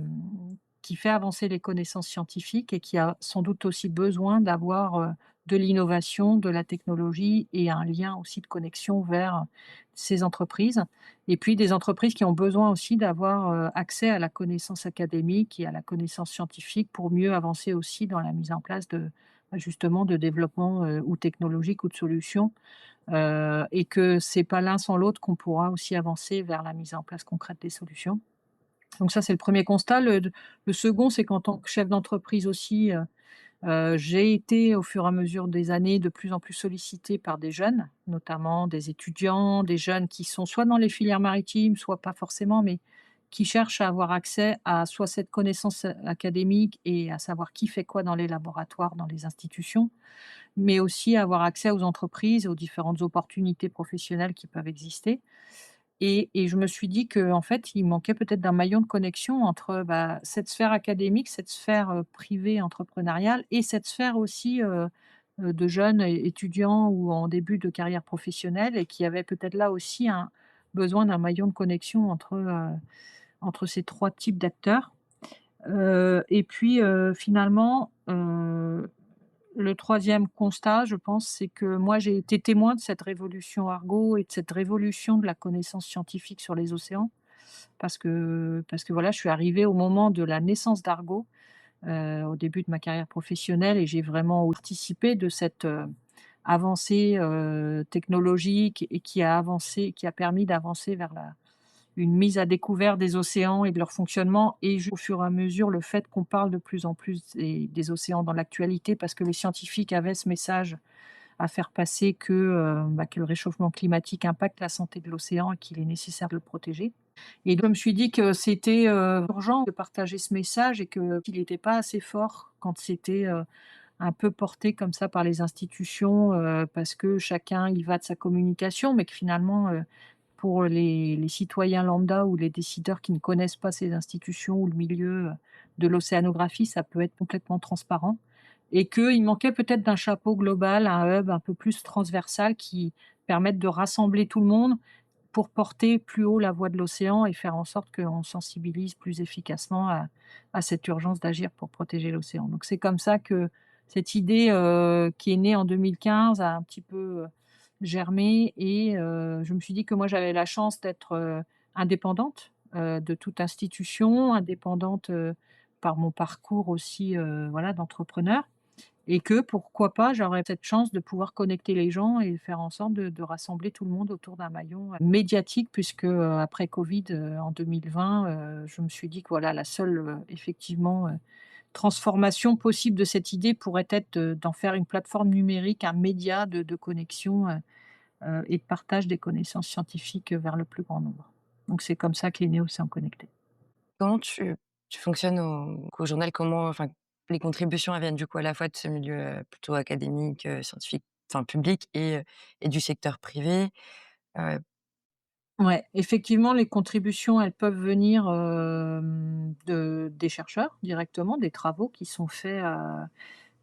[SPEAKER 2] qui fait avancer les connaissances scientifiques et qui a sans doute aussi besoin d'avoir, de l'innovation, de la technologie et un lien aussi de connexion vers ces entreprises. Et puis des entreprises qui ont besoin aussi d'avoir, accès à la connaissance académique et à la connaissance scientifique pour mieux avancer aussi dans la mise en place de, bah, justement de développement, ou technologique ou de solutions. Et que c'est pas l'un sans l'autre qu'on pourra aussi avancer vers la mise en place concrète des solutions. Donc ça, c'est le premier constat. Le second, c'est qu'en tant que chef d'entreprise aussi, j'ai été au fur et à mesure des années de plus en plus sollicitée par des jeunes, notamment des étudiants, des jeunes qui sont soit dans les filières maritimes, soit pas forcément, mais qui cherchent à avoir accès à soit cette connaissance, académique et à savoir qui fait quoi dans les laboratoires, dans les institutions, mais aussi avoir accès aux entreprises, aux différentes opportunités professionnelles qui peuvent exister. Et je me suis dit qu'en fait, il manquait peut-être d'un maillon de connexion entre, bah, cette sphère académique, cette sphère, privée entrepreneuriale et cette sphère aussi, de jeunes étudiants ou en début de carrière professionnelle et qui avaient peut-être là aussi un besoin d'un maillon de connexion entre ces 3 types d'acteurs. Et puis, finalement, le troisième constat, je pense, c'est que moi, j'ai été témoin de cette révolution Argo et de cette révolution de la connaissance scientifique sur les océans. Parce que voilà, je suis arrivée au moment de la naissance d'Argo, au début de ma carrière professionnelle et j'ai vraiment participé de cette, avancée, technologique et qui a permis d'avancer vers une mise à découvert des océans et de leur fonctionnement et au fur et à mesure, le fait qu'on parle de plus en plus des océans dans l'actualité parce que les scientifiques avaient ce message à faire passer que, bah, que le réchauffement climatique impacte la santé de l'océan et qu'il est nécessaire de le protéger. Et donc je me suis dit que c'était, urgent de partager ce message et qu'il n'était pas assez fort quand c'était, un peu porté comme ça par les institutions, parce que chacun y va de sa communication, mais que finalement, pour les citoyens lambda ou les décideurs qui ne connaissent pas ces institutions ou le milieu, de l'océanographie, ça peut être complètement transparent et qu'il manquait peut-être d'un chapeau global, un hub un peu plus transversal qui permette de rassembler tout le monde pour porter plus haut la voix de l'océan et faire en sorte qu'on sensibilise plus efficacement à cette urgence d'agir pour protéger l'océan. Donc c'est comme ça que cette idée, qui est née en 2015 a un petit peu, germé et je me suis dit que moi j'avais la chance d'être, indépendante, de toute institution, indépendante, par mon parcours aussi, voilà, d'entrepreneur et que pourquoi pas, j'aurais cette chance de pouvoir connecter les gens et faire en sorte de rassembler tout le monde autour d'un maillon, médiatique puisque, après Covid, en 2020, je me suis dit que voilà la seule, effectivement, transformation possible de cette idée pourrait être d'en faire une plateforme numérique, un média de connexion, et de partage des connaissances scientifiques, vers le plus grand nombre. Donc c'est comme ça qu'est né Océan Connecté.
[SPEAKER 1] Comment tu fonctionnes au journal? Comment enfin, les contributions, elles viennent du coup à la fois de ce milieu, plutôt académique, scientifique, enfin public et du secteur privé? Heu,
[SPEAKER 2] Ouais, effectivement, les contributions, elles peuvent venir, des chercheurs directement, des travaux qui sont faits,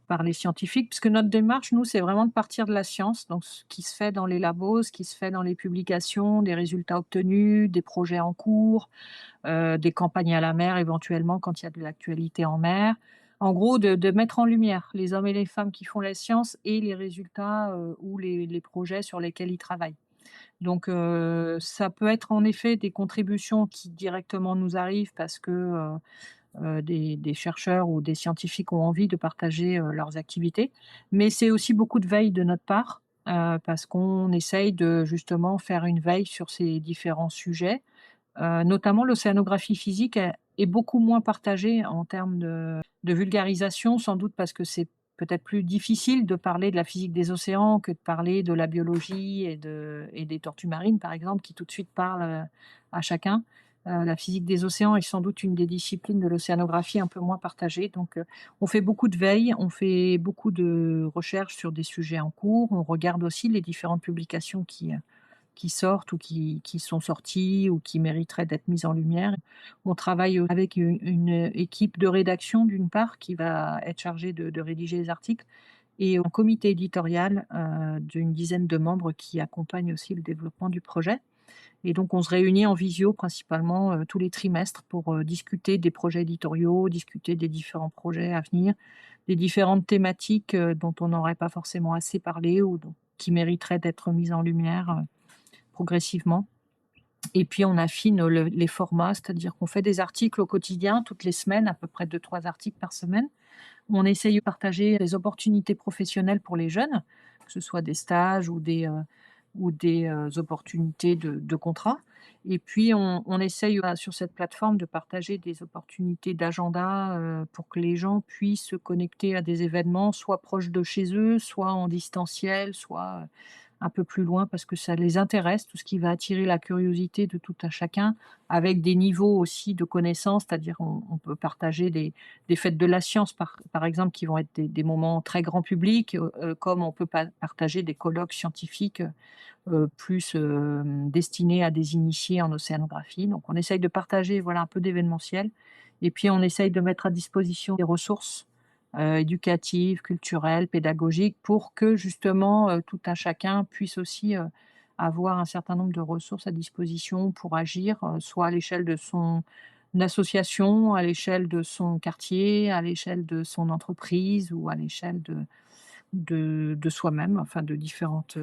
[SPEAKER 2] par les scientifiques. Puisque notre démarche, nous, c'est vraiment de partir de la science, donc ce qui se fait dans les labos, ce qui se fait dans les publications, des résultats obtenus, des projets en cours, des campagnes à la mer éventuellement quand il y a de l'actualité en mer. En gros, de mettre en lumière les hommes et les femmes qui font la science et les résultats, ou les projets sur lesquels ils travaillent. Donc ça peut être en effet des contributions qui directement nous arrivent parce que, des chercheurs ou des scientifiques ont envie de partager, leurs activités. Mais c'est aussi beaucoup de veille de notre part, parce qu'on essaye de justement faire une veille sur ces différents sujets. Notamment l'océanographie physique est beaucoup moins partagée en termes de vulgarisation, sans doute parce que c'est peut-être plus difficile de parler de la physique des océans que de parler de la biologie et des tortues marines, par exemple, qui tout de suite parlent, à chacun. La physique des océans est sans doute une des disciplines de l'océanographie un peu moins partagée, donc on fait beaucoup de veille, on fait beaucoup de recherches sur des sujets en cours, on regarde aussi les différentes publications qui sortent ou qui sont sorties ou qui mériteraient d'être mises en lumière. On travaille, avec une équipe de rédaction d'une part qui va être chargée de rédiger les articles et un comité éditorial, d'une dizaine de membres qui accompagnent aussi le développement du projet et donc on se réunit en visio principalement, tous les trimestres pour, discuter des projets éditoriaux, discuter des différents projets à venir, des différentes thématiques, dont on n'aurait pas forcément assez parlé ou dont qui mériteraient d'être mises en lumière, progressivement et puis on affine les formats, c'est-à-dire qu'on fait des articles au quotidien, toutes les semaines, à peu près 2-3 articles par semaine. On essaye de partager les opportunités professionnelles pour les jeunes, que ce soit des stages ou des, opportunités de contrats et puis on essaye, sur cette plateforme de partager des opportunités d'agenda, pour que les gens puissent se connecter à des événements, soit proches de chez eux, soit en distanciel, soit, un peu plus loin parce que ça les intéresse, tout ce qui va attirer la curiosité de tout un chacun, avec des niveaux aussi de connaissances, c'est-à-dire on peut partager des fêtes de la science par exemple qui vont être des moments très grand public, comme on peut partager des colloques scientifiques, plus, destinés à des initiés en océanographie. Donc on essaye de partager, voilà, un peu d'événementiel et puis on essaye de mettre à disposition des ressources, éducatives, culturelles, pédagogiques pour que justement, tout un chacun puisse aussi, avoir un certain nombre de ressources à disposition pour agir, soit à l'échelle de son association, à l'échelle de son quartier, à l'échelle de son entreprise ou à l'échelle de soi-même, enfin de différentes,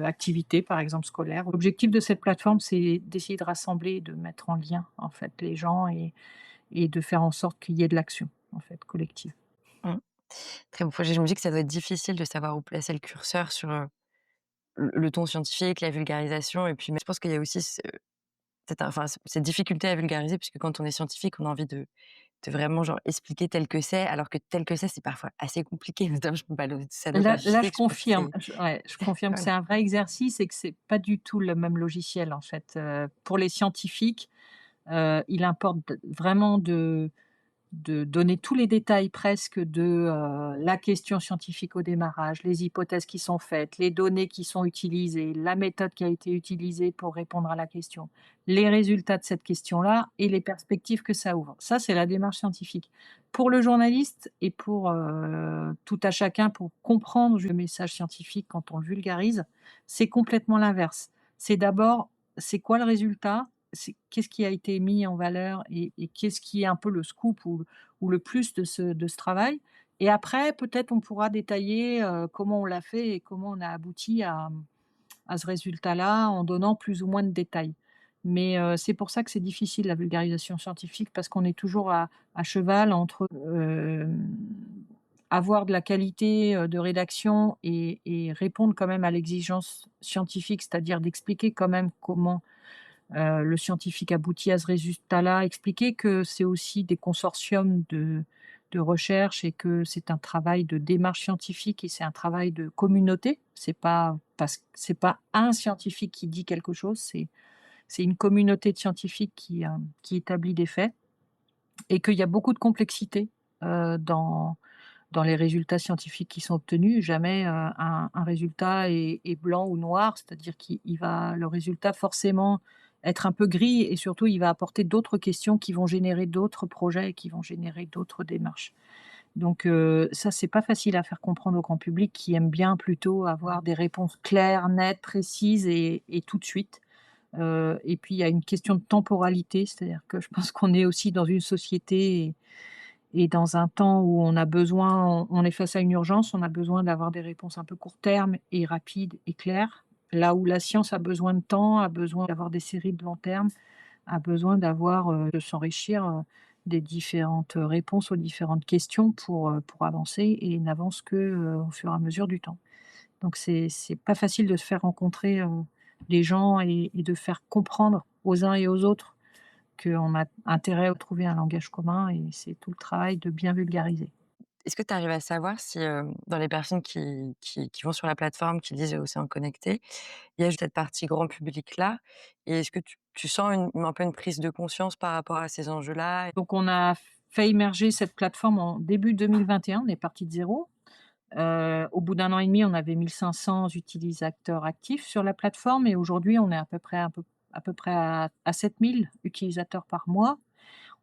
[SPEAKER 2] activités, par exemple scolaires. L'objectif de cette plateforme, c'est d'essayer de rassembler, de mettre en lien, en fait, les gens et de faire en sorte qu'il y ait de l'action, en fait, collective.
[SPEAKER 1] mmh, Très beau projet. Je me dis que ça doit être difficile de savoir où placer le curseur sur, le ton scientifique, la vulgarisation et puis mais je pense qu'il y a aussi cette difficulté à vulgariser puisque quand on est scientifique, on a envie de vraiment genre expliquer tel que c'est, alors que tel que c'est parfois assez compliqué, notamment je pas l'océanographie
[SPEAKER 2] Là, je
[SPEAKER 1] physique, je pense que
[SPEAKER 2] confirme,
[SPEAKER 1] c'est
[SPEAKER 2] je confirme que
[SPEAKER 1] voilà.
[SPEAKER 2] c'est un vrai exercice et que c'est pas du tout le même logiciel, en fait. Pour les scientifiques, il importe vraiment de donner tous les détails presque de, la question scientifique au démarrage, les hypothèses qui sont faites, les données qui sont utilisées, la méthode qui a été utilisée pour répondre à la question, les résultats de cette question-là et les perspectives que ça ouvre. Ça, c'est la démarche scientifique. Pour le journaliste et pour, tout à chacun pour comprendre le message scientifique quand on le vulgarise, c'est complètement l'inverse. C'est d'abord, c'est quoi le résultat? C'est qu'est-ce qui a été mis en valeur et qu'est-ce qui est un peu le scoop ou le plus de ce travail? Et après, peut-être on pourra détailler, comment on l'a fait et comment on a abouti à ce résultat-là en donnant plus ou moins de détails. Mais, c'est pour ça que c'est difficile la vulgarisation scientifique parce qu'on est toujours à cheval entre, avoir de la qualité, de rédaction et répondre quand même à l'exigence scientifique, c'est-à-dire d'expliquer quand même comment le scientifique aboutit à ce résultat-là, expliquer que c'est aussi des consortiums de recherche et que c'est un travail de démarche scientifique et c'est un travail de communauté. C'est pas un scientifique qui dit quelque chose, c'est une communauté de scientifiques qui établit des faits et qu'il y a beaucoup de complexité, dans les résultats scientifiques qui sont obtenus. Jamais, un résultat est blanc ou noir, c'est-à-dire qu'il va le résultat forcément être un peu gris et surtout il va apporter d'autres questions qui vont générer d'autres projets et qui vont générer d'autres démarches. Donc, ça, c'est pas facile à faire comprendre au grand public qui aime bien plutôt avoir des réponses claires, nettes, précises et tout de suite. Et puis il y a une question de temporalité, c'est-à-dire que je pense qu'on est aussi dans une société et dans un temps où on a besoin on est face à une urgence, on a besoin d'avoir des réponses un peu court terme et rapides et claires. Là où la science a besoin de temps, a besoin d'avoir des séries de long terme, a besoin d'avoir, de s'enrichir, des différentes réponses aux différentes questions pour avancer et n'avance que, au fur et à mesure du temps. Donc c'est pas facile de se faire rencontrer, les gens et de faire comprendre aux uns et aux autres qu'on a intérêt à trouver un langage commun et c'est tout le travail de bien vulgariser.
[SPEAKER 1] Est-ce que tu arrives à savoir si, dans les personnes qui vont sur la plateforme, qui disent Océan Connecté, il y a cette partie grand public-là? Et est-ce que tu sens un peu une prise de conscience par rapport à ces enjeux-là?
[SPEAKER 2] Donc on a fait émerger cette plateforme en début 2021, on est parti de zéro. Au bout d'un an et demi, on avait 1 500 utilisateurs actifs sur la plateforme et aujourd'hui, on est à peu près à 7 000 utilisateurs par mois.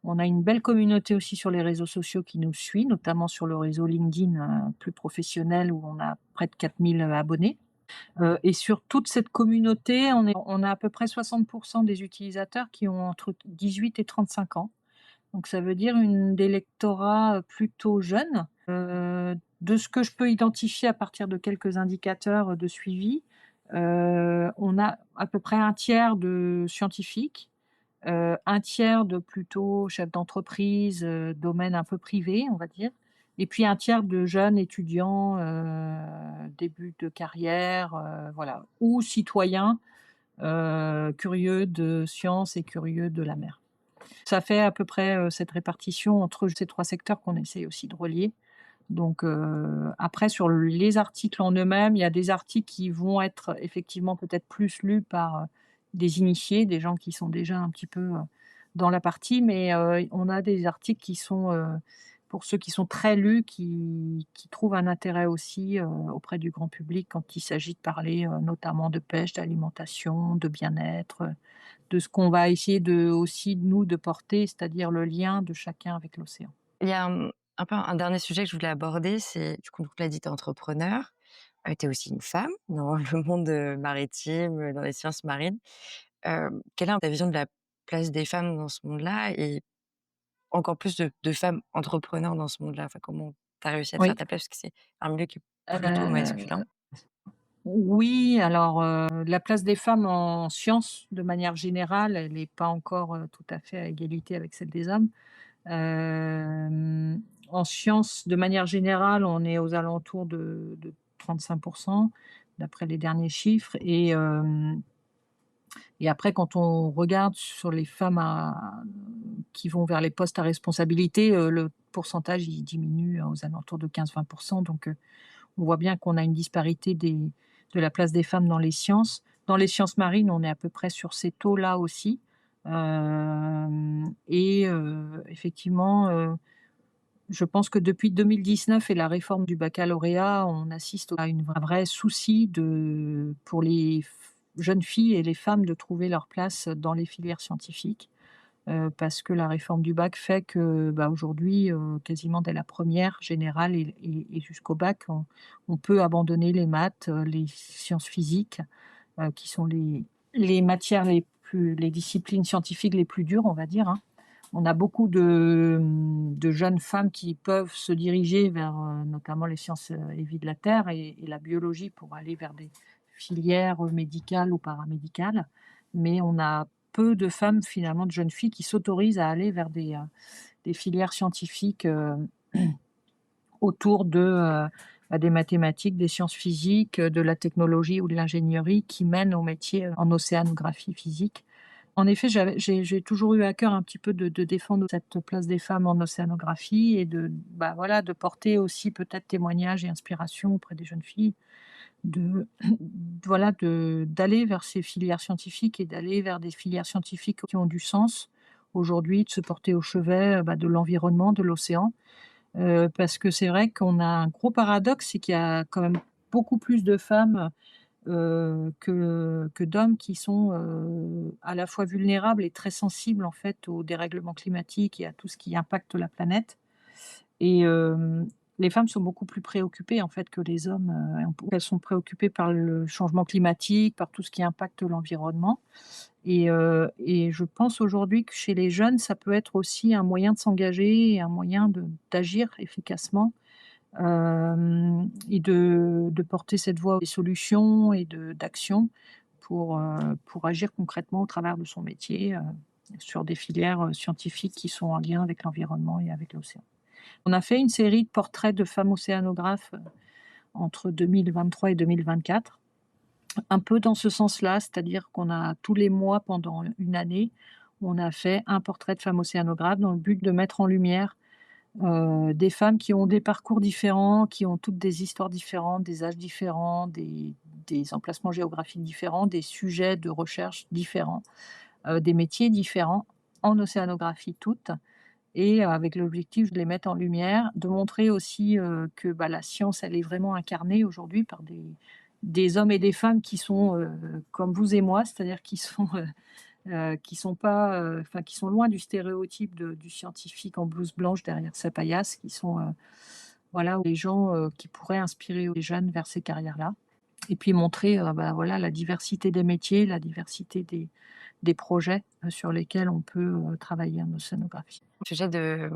[SPEAKER 2] On a une belle communauté aussi sur les réseaux sociaux qui nous suit, notamment sur le réseau LinkedIn, plus professionnel où on a près de 4 000 abonnés. Et sur toute cette communauté, on a à peu près 60 des utilisateurs qui ont entre 18 et 35 ans. Donc ça veut dire une des lectorats, plutôt jeunes. De ce que je peux identifier à partir de quelques indicateurs, de suivi, on a à peu près un tiers de scientifiques, un tiers de plutôt chefs d'entreprise, domaine un peu privé, on va dire et puis un tiers de jeunes étudiants, début de carrière, voilà ou citoyens, curieux de sciences et curieux de la mer. Ça fait à peu près, cette répartition entre ces 3 secteurs qu'on essaye aussi de relier. Donc, après sur les articles en eux-mêmes, il y a des articles qui vont être effectivement peut-être plus lus par, des initiés, des gens qui sont déjà un petit peu, dans la partie, mais, on a des articles qui sont, pour ceux qui sont très lus, qui trouvent un intérêt aussi, auprès du grand public quand il s'agit de parler, notamment de pêche, d'alimentation, de bien-être, de ce qu'on va essayer de aussi nous de porter, c'est-à-dire le lien de chacun avec l'océan.
[SPEAKER 1] Il y a, un peu un dernier sujet que je voulais aborder, c'est du coup, donc tu l'as dit, tu es entrepreneur, tu es aussi une femme dans le monde, maritime, dans les sciences marines. Quelle est ta vision de la place des femmes dans ce monde-là et encore plus de femmes entrepreneurs dans ce monde-là? Enfin, comment tu as réussi à te faire
[SPEAKER 2] Oui.
[SPEAKER 1] ta place? Parce que c'est un milieu qui est plutôt masculin.
[SPEAKER 2] Heu, oui, alors, la place des femmes en sciences, de manière générale, elle n'est pas encore, tout à fait à égalité avec celle des hommes. En sciences, de manière générale, on est aux alentours de 35 d'après les derniers chiffres et après quand on regarde sur les femmes qui vont vers les postes à responsabilité, le pourcentage il diminue aux alentours de 15-20 donc on voit bien qu'on a une disparité de la place des femmes dans les sciences. Dans les sciences marines, on est à peu près sur ces taux-là aussi. Effectivement, Je pense que depuis 2019 et la réforme du baccalauréat, on assiste à un vrai souci pour les jeunes filles et les femmes de trouver leur place dans les filières scientifiques. Parce que la réforme du bac fait que, bah, aujourd'hui, quasiment dès la première générale et jusqu'au bac, on peut abandonner les maths, les sciences physiques, qui sont les matières les disciplines scientifiques les plus dures, on va dire, hein. On a beaucoup de jeunes femmes qui peuvent se diriger vers, notamment les sciences, et vie de la terre et la biologie pour aller vers des filières, médicales ou paramédicales. Mais on a peu de femmes, finalement, de jeunes filles qui s'autorisent à aller vers des filières scientifiques, autour des mathématiques, des sciences physiques, de la technologie ou de l'ingénierie qui mènent au métier, en océanographie physique. En effet, j'ai toujours eu à cœur un petit peu de défendre cette place des femmes en océanographie et bah, voilà, de porter aussi peut-être témoignages et inspiration auprès des jeunes filles, de voilà, d'aller vers ces filières scientifiques et d'aller vers des filières scientifiques qui ont du sens aujourd'hui, de se porter au chevet, bah, de l'environnement, de l'océan. Parce que c'est vrai qu'on a un gros paradoxe, c'est qu'il y a quand même beaucoup plus de femmes, que d'hommes qui sont, à la fois vulnérables et très sensibles, en fait, au dérèglement climatique et à tout ce qui impacte la planète et les femmes sont beaucoup plus préoccupées, en fait, que les hommes, elles sont préoccupées par le changement climatique, par tout ce qui impacte l'environnement et je pense aujourd'hui que chez les jeunes, ça peut être aussi un moyen de s'engager et un moyen d'agir efficacement. Et de porter cette voix des solutions et d'action pour agir concrètement au travers de son métier, sur des filières, scientifiques qui sont en lien avec l'environnement et avec l'océan. On a fait une série de portraits de femmes océanographes, entre 2023 et 2024, un peu dans ce sens-là, c'est-à-dire qu'on a tous les mois pendant une année, on a fait un portrait de femme océanographe dans le but de mettre en lumière des femmes qui ont des parcours différents, qui ont toutes des histoires différentes, des âges différents, des emplacements géographiques différents, des sujets de recherche différents, des métiers différents, en océanographie toutes et avec l'objectif de les mettre en lumière, de montrer aussi, que, bah, la science, elle est vraiment incarnée aujourd'hui par des hommes et des femmes qui sont, comme vous et moi, c'est-à-dire qui sont pas, enfin qui sont loin du stéréotype du scientifique en blouse blanche derrière sa paillasse, qui sont, voilà, les gens, qui pourraient inspirer les jeunes vers ces carrières-là et puis montrer, bah, voilà, la diversité des métiers, la diversité des projets, sur lesquels on peut, travailler en océanographie.
[SPEAKER 1] Au sujet de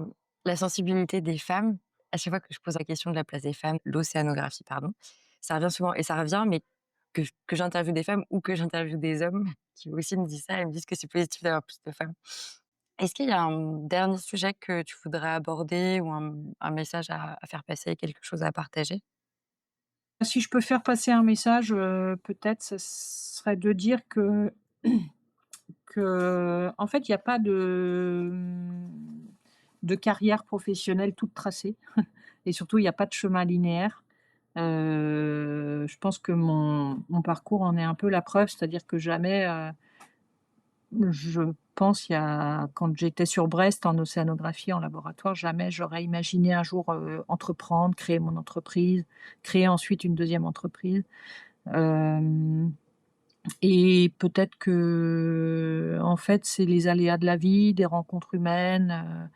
[SPEAKER 1] la sensibilité des femmes, à chaque fois que je pose la question de la place des femmes, l'océanographie, pardon, ça revient souvent et ça revient, mais que j'interviewe des femmes ou que j'interviewe des hommes qui aussi me disent ça et me disent que c'est positif d'avoir plus de femmes. Est-ce qu'il y a un dernier sujet que tu voudrais aborder ou un message à faire passer, quelque chose à partager?
[SPEAKER 2] Si je peux faire passer un message, peut-être ce serait de dire en fait, il y a pas de carrière professionnelle toute tracée et surtout il y a pas de chemin linéaire. Je pense que mon parcours en est un peu la preuve, c'est-à-dire que jamais, je pense il y a quand j'étais sur Brest en océanographie en laboratoire, jamais j'aurais imaginé un jour, entreprendre, créer mon entreprise, créer ensuite une deuxième entreprise. Hem Et peut-être que, en fait, c'est les aléas de la vie, des rencontres humaines,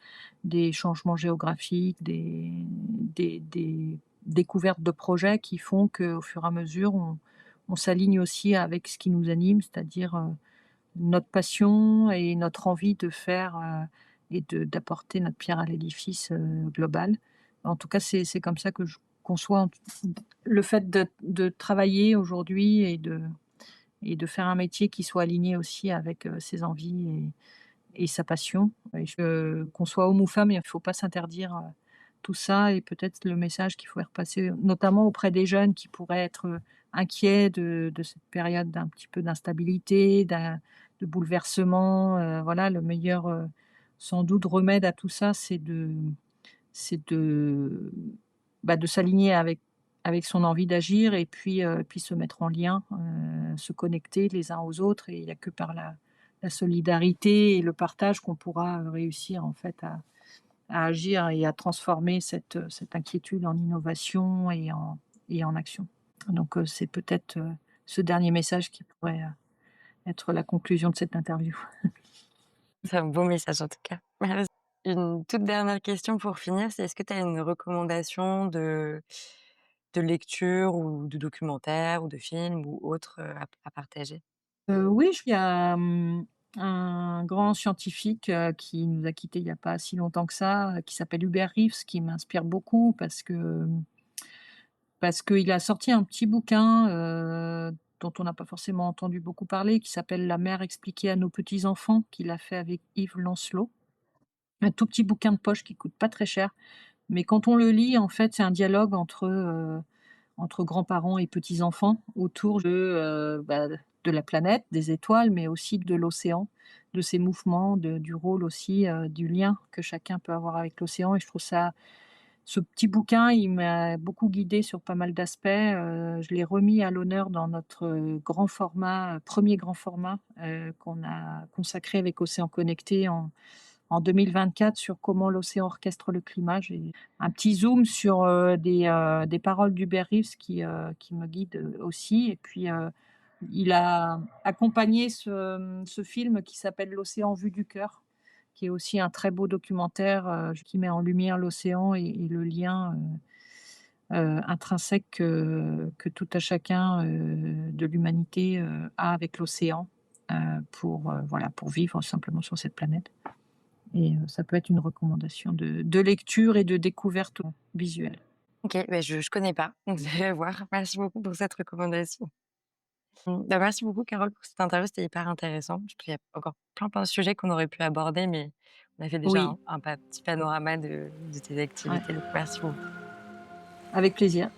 [SPEAKER 2] des changements géographiques, des découvertes de projets qui font qu'au fur et à mesure, on s'aligne aussi avec ce qui nous anime, c'est-à-dire, notre passion et notre envie de faire, et d'apporter notre pierre à l'édifice, global. En tout cas, c'est comme ça que je conçois le fait de travailler aujourd'hui et de faire un métier qui soit aligné aussi avec, ses envies et sa passion et qu'on soit homme ou femme, il ne faut pas s'interdire, tout ça et peut-être le message qu'il faudrait repasser, notamment auprès des jeunes qui pourraient être, inquiets de cette période d'un petit peu d'instabilité, de bouleversement, voilà, le meilleur, sans doute remède à tout ça, c'est de s'aligner avec son envie d'agir et puis se mettre en lien, se connecter les uns aux autres et il y a que par la solidarité et le partage qu'on pourra, réussir en fait à agir et à transformer cette inquiétude en innovation et en action. Donc, c'est peut-être, ce dernier message qui pourrait, être la conclusion de cette interview.
[SPEAKER 1] C'est un beau message en tout cas. Merci. Une toute dernière question pour finir, c'est est-ce que tu as une recommandation de lecture ou de documentaire ou de film ou autre, à partager?
[SPEAKER 2] Oui, il y a, un grand scientifique, qui nous a quittés il n'y a pas si longtemps que ça, qui s'appelle Hubert Reeves, qui m'inspire beaucoup parce qu'il a sorti un petit bouquin, dont on n'a pas forcément entendu beaucoup parler, qui s'appelle «La mer expliquée à nos petits-enfants», qu'il a fait avec Yves Lancelot. Un tout petit bouquin de poche qui coûte pas très cher, mais quand on le lit, en fait, c'est un dialogue entre grands-parents et petits-enfants autour de la planète, des étoiles, mais aussi de l'océan, de ses mouvements, du rôle aussi, du lien que chacun peut avoir avec l'océan. Et je trouve ça, ce petit bouquin, il m'a beaucoup guidée sur pas mal d'aspects. Je l'ai remis à l'honneur dans notre grand format, 1er grand format, qu'on a consacré avec Océan Connecté en 2024 sur comment l'océan orchestre le climat. J'ai un petit zoom sur, des paroles d'Hubert Reeves qui me guident, aussi. Et puis, il a accompagné ce film qui s'appelle «L'océan vu du cœur», qui est aussi un très beau documentaire, qui met en lumière l'océan et le lien, intrinsèque que tout à chacun, de l'humanité, a avec l'océan, voilà, pour vivre simplement sur cette planète. Et ça peut être une recommandation de lecture et de découverte visuelle.
[SPEAKER 1] OK, je connais pas, donc je vais voir. Merci beaucoup pour cette recommandation. Merci beaucoup Carole pour cette interview, c'était hyper intéressant. Je trouve qu'il y a encore plein de sujets qu'on aurait pu aborder, mais on a fait déjà
[SPEAKER 2] Oui,
[SPEAKER 1] un petit panorama de tes
[SPEAKER 2] ouais,
[SPEAKER 1] activités, donc merci beaucoup.
[SPEAKER 2] avec plaisir.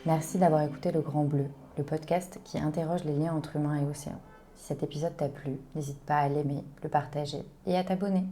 [SPEAKER 1] Merci d'avoir écouté Le Grand Bleu, le podcast qui interroge les liens entre humains et océans. Si cet épisode t'a plu, n'hésite pas à l'aimer, le partager et à t'abonner.